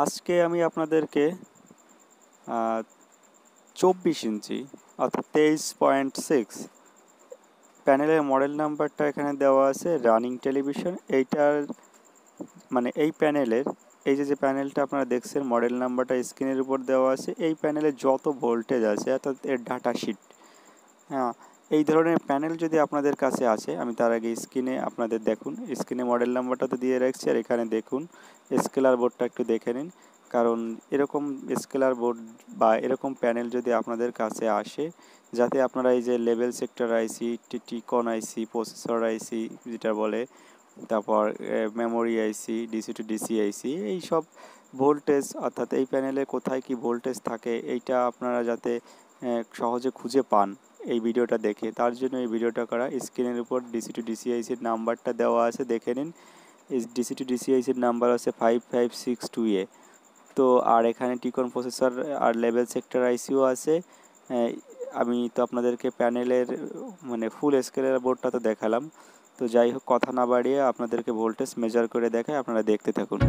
আজকে আমি আপনাদেরকে 24 ইঞ্চি অর্থাৎ 23.6 প্যানেলের মডেল নাম্বারটা এখানে দেওয়া আছে রানিং টেলিভিশন। এইটার মানে এই প্যানেলের এই যে প্যানেলটা আপনারা দেখছেন মডেল নাম্বারটা স্ক্রিনের উপর দেওয়া আছে। এই প্যানেলে যত ভোল্টেজ আছে অর্থাৎ এর ডাটা শিট, হ্যাঁ, এই ধরনের প্যানেল যদি আপনাদের কাছে আছে, আমি তার আগে স্ক্রিনে আপনাদের দেখুন, স্ক্রিনে মডেল নাম্বারটা তো দিয়ে রাখছি, আর এখানে দেখুন স্কেলার বোর্ডটা একটু দেখে নিন। কারণ এরকম স্কেলার বোর্ড বা এরকম প্যানেল যদি আপনাদের কাছে আসে, যাতে আপনারা এই যে লেভেল সেক্টর আইসি, টিকন আইসি, প্রসেসর আইসি যেটা বলে, তারপর memory IC, DC to DC IC, এই সব ভোল্টেজ অর্থাৎ এই প্যানেলে কোথায় কি ভোল্টেজ থাকে এইটা আপনারা যাতে সহজে খুঁজে পান এই ভিডিওটা দেখে, তার জন্য এই ভিডিওটা করা। স্ক্রিনের উপর ডিসি টু ডিসিআইসির নাম্বারটা দেওয়া আছে, দেখে নিন। এই ডিসি টু ডিসিআইসির নাম্বার আছে 5562A। তো আর এখানে টিকন প্রসেসর আর লেভেল সেক্টর আইসিও আছে। আমি তো আপনাদেরকে প্যানেলের মানে ফুল স্কেলের বোর্ডটা তো দেখালাম। তো যাই হোক, কথা না বাড়িয়ে আপনাদেরকে ভোল্টেজ মেজার করে দেখায়, আপনারা দেখতে থাকুন।